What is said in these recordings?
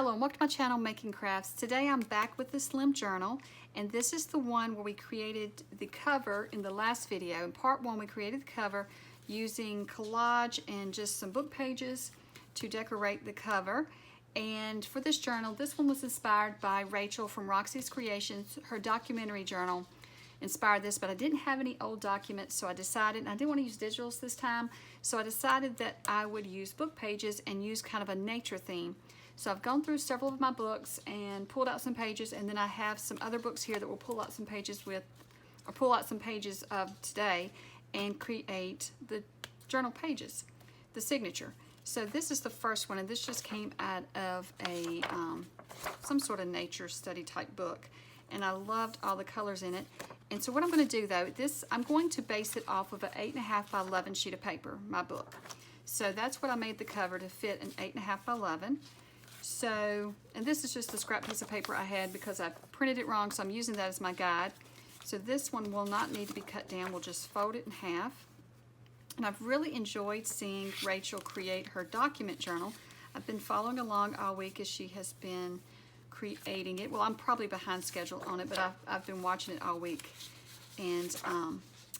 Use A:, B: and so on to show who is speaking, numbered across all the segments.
A: Hello and welcome to my channel, Making Crafts. Today I'm back with the Slim Journal, and this is the one where we created the cover in the last video. In part one, we created the cover using collage and just some book pages to decorate the cover. And for this journal, this one was inspired by Rachel from Roxy's Creations. Her documentary journal inspired this, but I didn't have any old documents, so I decided, and I didn't want to use digitals this time, so I decided that I would use book pages and use kind of a nature theme. So I've gone through several of my books and pulled out some pages, and then I have some other books here that will pull out some pages with, or pull out some pages of today and create the journal pages, the signature. So this is the first one, and this just came out of a some sort of nature study type book, and I loved all the colors in it. And so what I'm going to do though, I'm going to base it off of an 8.5 by 11 sheet of paper, my book. So that's what I made the cover to fit an 8.5 by 11. So, and this is just a scrap piece of paper I had because I printed it wrong, so I'm using that as my guide. So this one will not need to be cut down. We'll just fold it in half. And I've really enjoyed seeing Rachel create her document journal. I've been following along all week as she has been creating it. Well, I'm probably behind schedule on it, but I've been watching it all week. And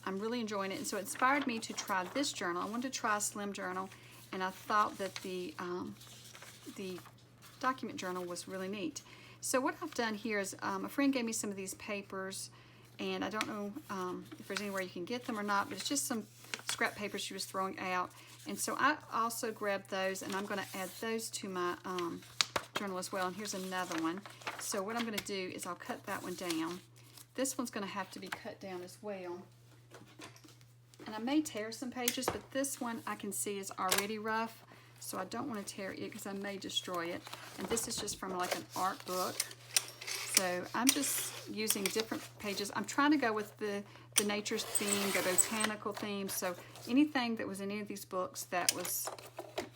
A: I'm really enjoying it. And so it inspired me to try this journal. I wanted to try a slim journal, and I thought that the document journal was really neat. So what I've done here is a friend gave me some of these papers, and I don't know if there's anywhere you can get them or not, but it's just some scrap paper she was throwing out. And so I also grabbed those, and I'm going to add those to my journal as well. And here's another one. So what I'm going to do is I'll cut that one down. This one's going to have to be cut down as well. And I may tear some pages, but this one I can see is already rough, so I don't want to tear it because I may destroy it. And this is just from like an art book. So I'm just using different pages. I'm trying to go with the nature theme, the botanical theme. So anything that was in any of these books that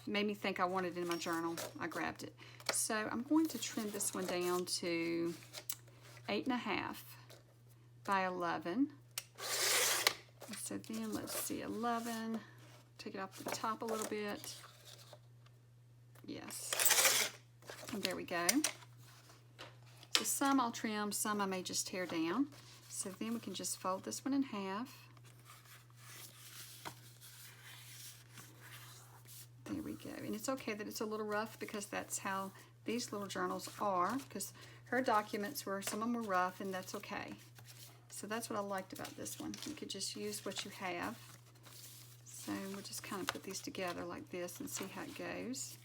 A: made me think I wanted it in my journal, I grabbed it. So I'm going to trim this one down to 8.5 by 11. So then let's see, 11. Take it off the top a little bit. Yes, and there we go. So some I'll trim, some I may just tear down. So then we can just fold this one in half. There we go. And it's okay that it's a little rough because that's how these little journals are, because her documents were, some of them were rough, and that's okay. So that's what I liked about this one. You could just use what you have. So we'll just kind of put these together like this and see how it goes.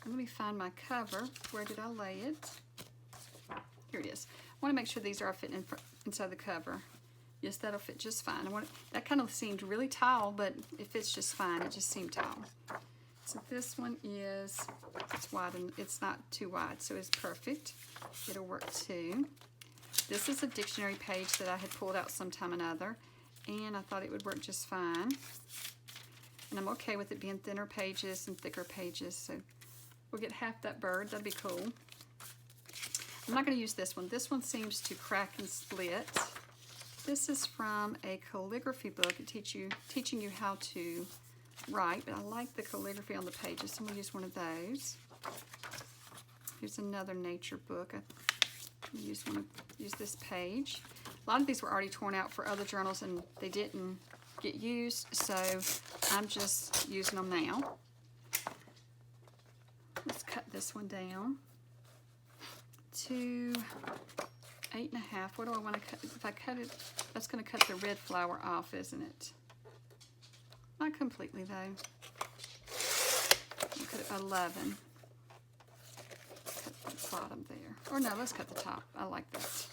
A: Let me find my cover. Where did I lay it? Here it is. I want to make sure these are fitting inside the cover. Yes, that'll fit just fine. That kind of seemed really tall, but it fits just fine. It just seemed tall. So this one is, it's wide and it's not too wide, so it's perfect. It'll work too. This is a dictionary page that I had pulled out sometime or another, and I thought it would work just fine. And I'm okay with it being thinner pages and thicker pages, so we'll get half that bird. That'd be cool. I'm not going to use this one. This one seems to crack and split. This is from a calligraphy book, teaching you how to write, but I like the calligraphy on the pages, so I'm going to use one of those. Here's another nature book. I'm going to use this page. A lot of these were already torn out for other journals, and they didn't get used, so I'm just using them now. Let's cut this one down to 8.5. What do I want to cut? If I cut it, that's going to cut the red flower off, isn't it? Not completely, though. I'll cut it 11. Cut the bottom there. Or no, let's cut the top. I like that.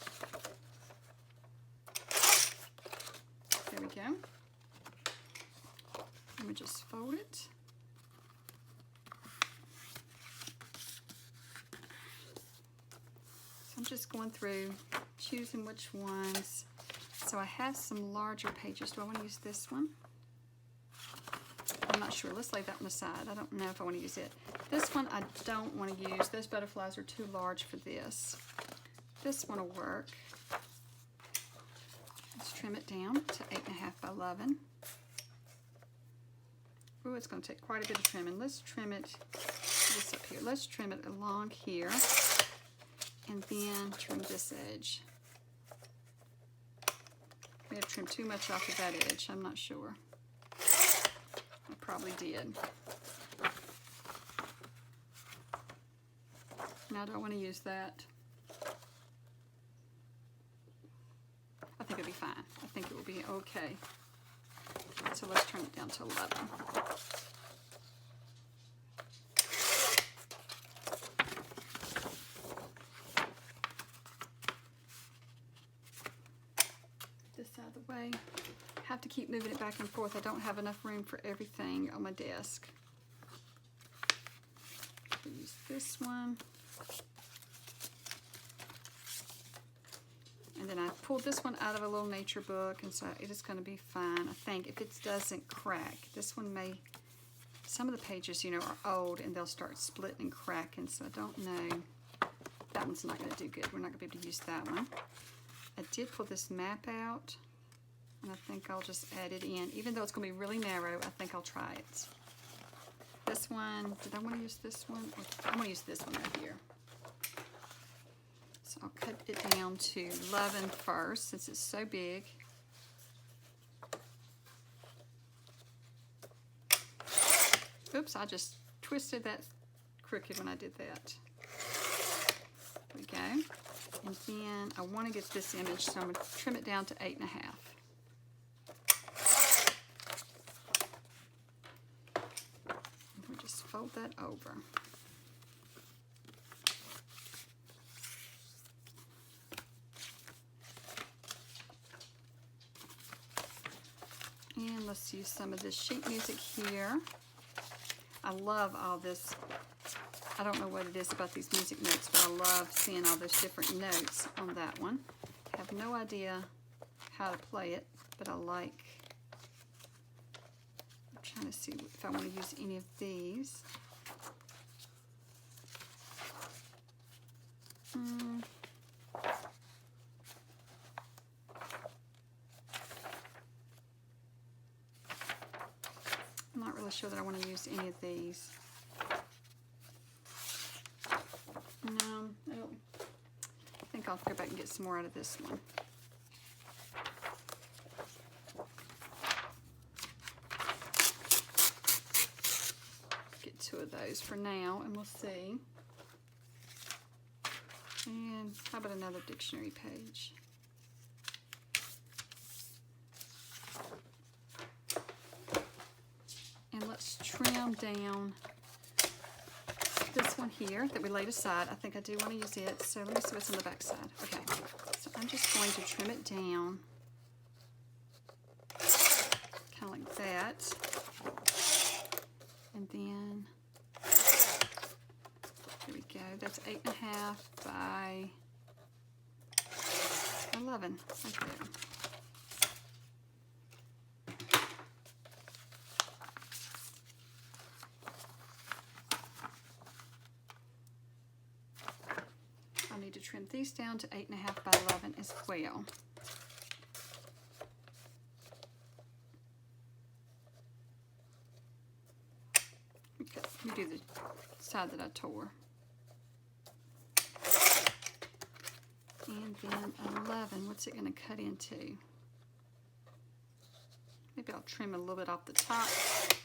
A: There we go. Let me just fold it. I'm just going through, choosing which ones. So I have some larger pages. Do I want to use this one? I'm not sure. Let's lay that one aside. I don't know if I want to use it. This one I don't want to use. Those butterflies are too large for this. This one will work. Let's trim it down to 8.5 by 11. Ooh, it's going to take quite a bit of trimming. Let's trim it this up here. let's trim it along here and then trim this edge. May have trimmed too much off of that edge, I'm not sure. I probably did. Now I don't want to use that. I think it'll be fine. I think it will be okay. So let's turn it down to 11. This out of the way. I have to keep moving it back and forth. I don't have enough room for everything on my desk. I'll use this one. And then I pulled this one out of a little nature book, and so it is going to be fine, I think, if it doesn't crack. This one may, some of the pages, you know, are old, and they'll start splitting and cracking, so I don't know. That one's not going to do good. We're not going to be able to use that one. I did pull this map out, and I think I'll just add it in. Even though it's going to be really narrow, I think I'll try it. This one, did I want to use this one? I'm going to use this one right here. So I'll cut it down to 11 first, since it's so big. Oops, I just twisted that crooked when I did that. There we go. And then I want to get this image, so I'm going to trim it down to 8.5. And we just fold that over. And let's use some of this sheet music here. I love all this. I don't know what it is about these music notes, but I love seeing all those different notes on that one. I have no idea how to play it, but I like. I'm trying to see if I want to use any of these. I'm not really sure that I want to use any of these. No, I don't. I think I'll go back and get some more out of this one. Get 2 of those for now, and we'll see. And how about another dictionary page? And let's trim down this one here that we laid aside. I think I do want to use it, so let me see what's on the back side. Okay, so I'm just going to trim it down, kind of like that. And then, there we go, that's 8.5 by 11, right there. I need to trim these down to 8.5 by 11 as well. Okay, let me do the side that I tore. And then 11, what's it going to cut into? Maybe I'll trim a little bit off the top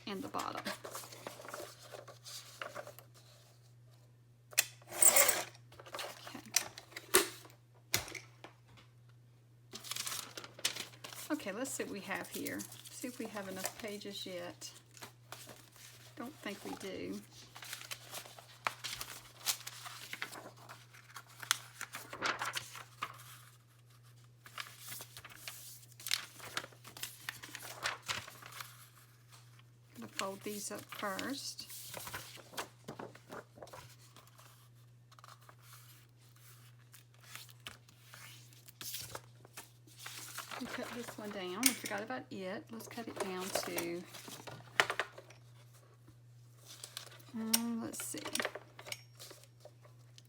A: and the bottom. Okay, let's see what we have here. See if we have enough pages yet. Don't think we do. I'm going to fold these up first. Cut this one down. We forgot about it. Let's cut it down to, let's see,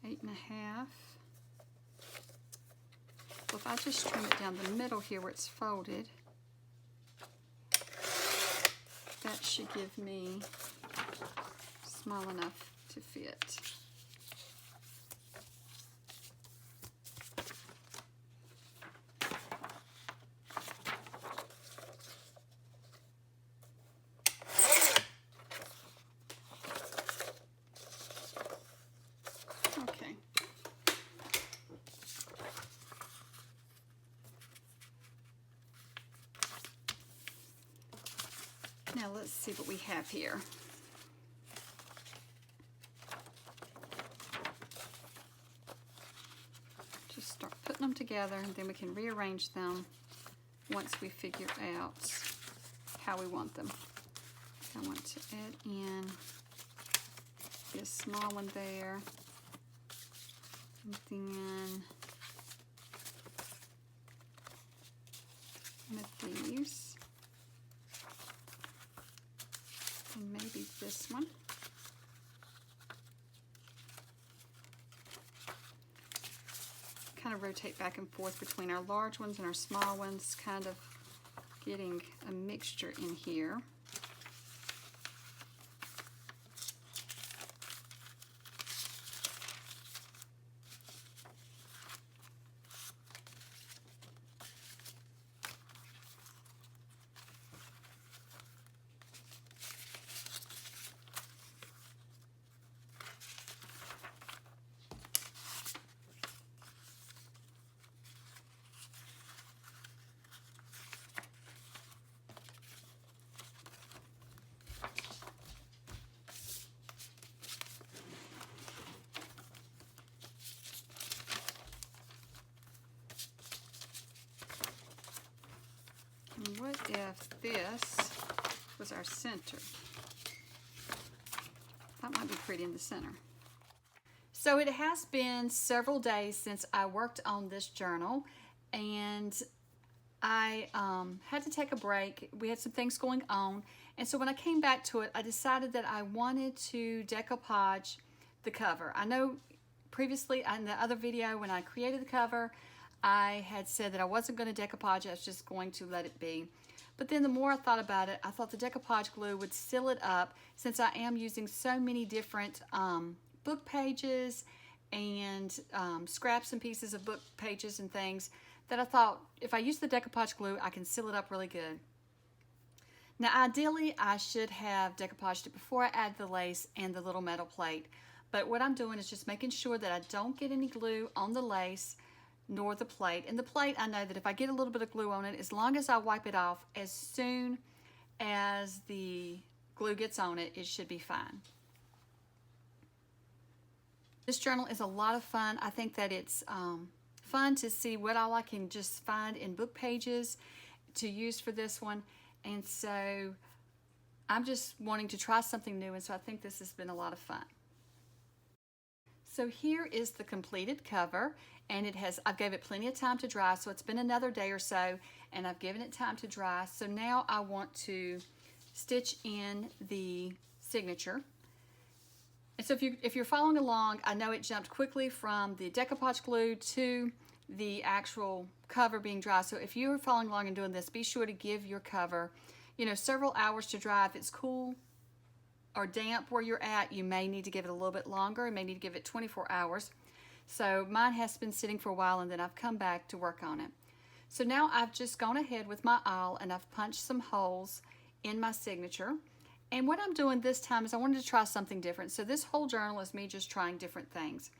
A: 8.5. Well, if I just trim it down the middle here where it's folded, that should give me small enough to fit. Okay. Now let's see what we have here. Just start putting them together, and then we can rearrange them once we figure out how we want them. I want to add in this small one there, and then with these, and maybe this one. Kind of rotate back and forth between our large ones and our small ones, kind of getting a mixture in here. And what if this was our center? That might be pretty in the center. So it has been several days since I worked on this journal, and I had to take a break. We had some things going on, and so when I came back to it, I decided that I wanted to decoupage the cover. I know previously in the other video when I created the cover, I had said that I wasn't going to decoupage it, I was just going to let it be. But then the more I thought about it, I thought the decoupage glue would seal it up, since I am using so many different book pages and scraps and pieces of book pages and things, that I thought if I use the decoupage glue, I can seal it up really good. Now ideally, I should have decoupaged it before I add the lace and the little metal plate. But what I'm doing is just making sure that I don't get any glue on the lace nor the plate. And the plate, I know that if I get a little bit of glue on it, as long as I wipe it off as soon as the glue gets on it, it should be fine. This journal is a lot of fun. I think that it's fun to see what all I can just find in book pages to use for this one. And so I'm just wanting to try something new, and so I think this has been a lot of fun. So here is the completed cover, and I've gave it plenty of time to dry, so it's been another day or so, and I've given it time to dry. So now I want to stitch in the signature. And so if you're following along, I know it jumped quickly from the decoupage glue to the actual cover being dry. So if you're following along and doing this, be sure to give your cover, several hours to dry. If it's cool or damp where you're at, you may need to give it a little bit longer. You may need to give it 24 hours. So mine has been sitting for a while, and then I've come back to work on it. So now I've just gone ahead with my awl, and I've punched some holes in my signature. And what I'm doing this time is I wanted to try something different. So this whole journal is me just trying different things.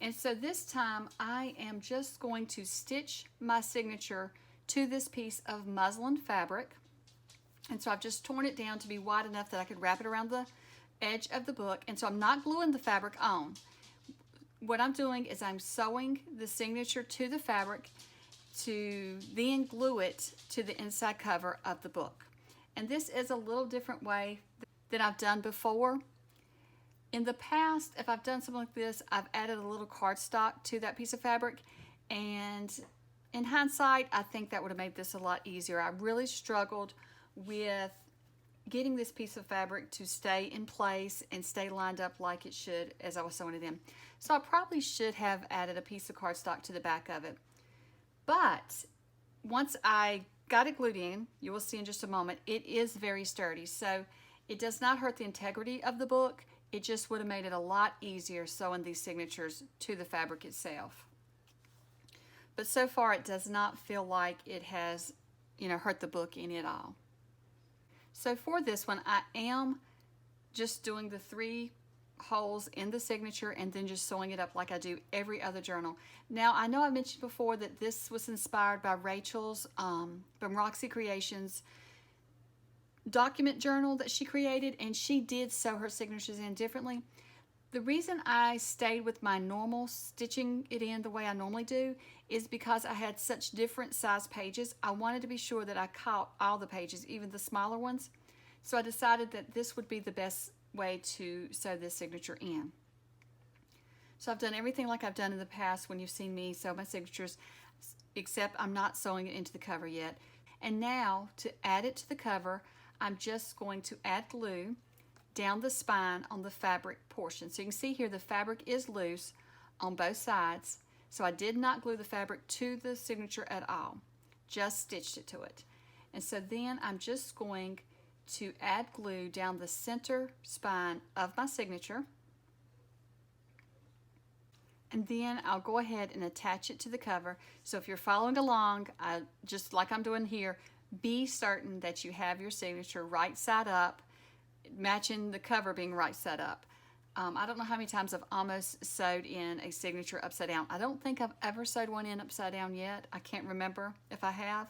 A: And so this time I am just going to stitch my signature to this piece of muslin fabric. And so I've just torn it down to be wide enough that I could wrap it around the edge of the book. And so I'm not gluing the fabric on. What I'm doing is I'm sewing the signature to the fabric to then glue it to the inside cover of the book. And this is a little different way than I've done before. In the past, if I've done something like this, I've added a little cardstock to that piece of fabric, and in hindsight, I think that would have made this a lot easier. I really struggled with getting this piece of fabric to stay in place and stay lined up like it should as I was sewing it in. So I probably should have added a piece of cardstock to the back of it. But once I got it glued in, you will see in just a moment, it is very sturdy. So it does not hurt the integrity of the book. it just would have made it a lot easier sewing these signatures to the fabric itself. But so far it does not feel like it has, hurt the book any at all. So for this one, I am just doing the 3 holes in the signature and then just sewing it up like I do every other journal. Now, I know I mentioned before that this was inspired by Rachel's from Roxy Creations document journal that she created, and she did sew her signatures in differently. The reason I stayed with my normal stitching it in the way I normally do is because I had such different size pages. I wanted to be sure that I caught all the pages, even the smaller ones. So I decided that this would be the best way to sew this signature in. So I've done everything like I've done in the past when you've seen me sew my signatures, except I'm not sewing it into the cover yet. And now to add it to the cover, I'm just going to add glue down the spine on the fabric portion. So you can see here the fabric is loose on both sides. So I did not glue the fabric to the signature at all, just stitched it to it. And so then I'm just going to add glue down the center spine of my signature. And then I'll go ahead and attach it to the cover. So if you're following along, just like I'm doing here, be certain that you have your signature right side up, matching the cover being right side up. I don't know how many times I've almost sewed in a signature upside down. I don't think I've ever sewed one in upside down yet. I can't remember if I have,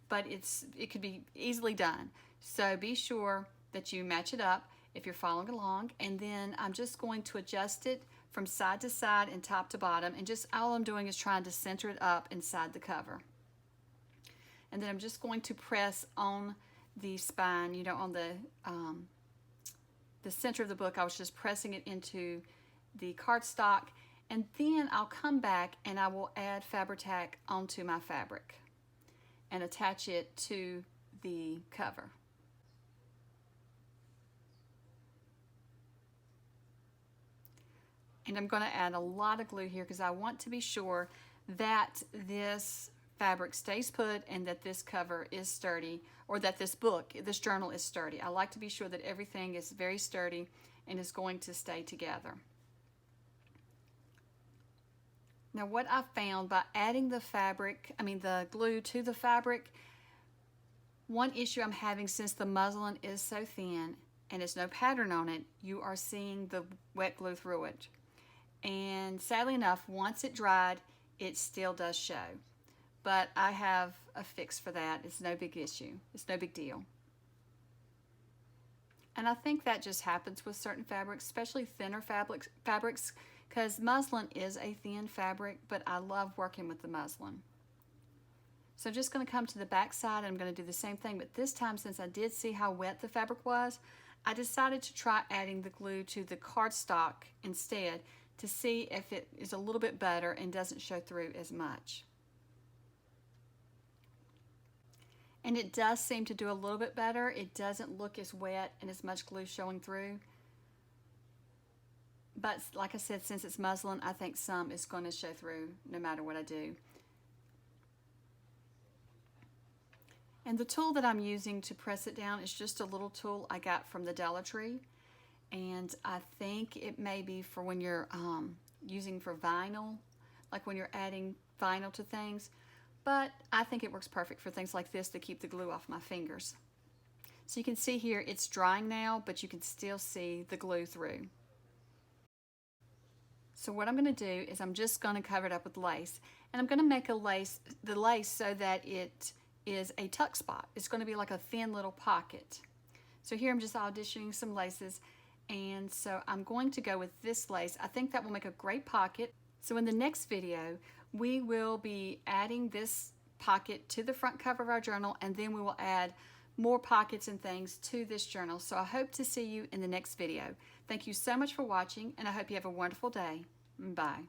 A: but it could be easily done. So be sure that you match it up if you're following along, and then I'm just going to adjust it from side to side and top to bottom, and just all I'm doing is trying to center it up inside the cover. And then I'm just going to press on the spine, on the center of the book. I was just pressing it into the cardstock, and then I'll come back and I will add Fabri-Tac onto my fabric and attach it to the cover. And I'm going to add a lot of glue here because I want to be sure that this fabric stays put and that this cover is sturdy, or that this journal is sturdy. I like to be sure that everything is very sturdy and is going to stay together. Now what I found by adding the glue to the fabric, one issue I'm having, since the muslin is so thin and there's no pattern on it, you are seeing the wet glue through it. And sadly enough, once it dried, it still does show. But I have a fix for that. It's no big issue. It's no big deal. And I think that just happens with certain fabrics, especially thinner fabrics, because muslin is a thin fabric, but I love working with the muslin. So I'm just going to come to the back side and I'm going to do the same thing, but this time, since I did see how wet the fabric was, I decided to try adding the glue to the cardstock instead to see if it is a little bit better and doesn't show through as much. And it does seem to do a little bit better. It doesn't look as wet and as much glue showing through. But like I said, since it's muslin, I think some is going to show through no matter what I do. And the tool that I'm using to press it down is just a little tool I got from the Dollar Tree. And I think it may be for when you're using for vinyl, like when you're adding vinyl to things. But I think it works perfect for things like this to keep the glue off my fingers. So you can see here it's drying now, but you can still see the glue through. So what I'm going to do is I'm just going to cover it up with lace. And I'm going to make the lace so that it is a tuck spot. It's going to be like a thin little pocket. So here I'm just auditioning some laces. And so I'm going to go with this lace. I think that will make a great pocket. So in the next video, we will be adding this pocket to the front cover of our journal, and then we will add more pockets and things to this journal. So I hope to see you in the next video. Thank you so much for watching, and I hope you have a wonderful day. Bye.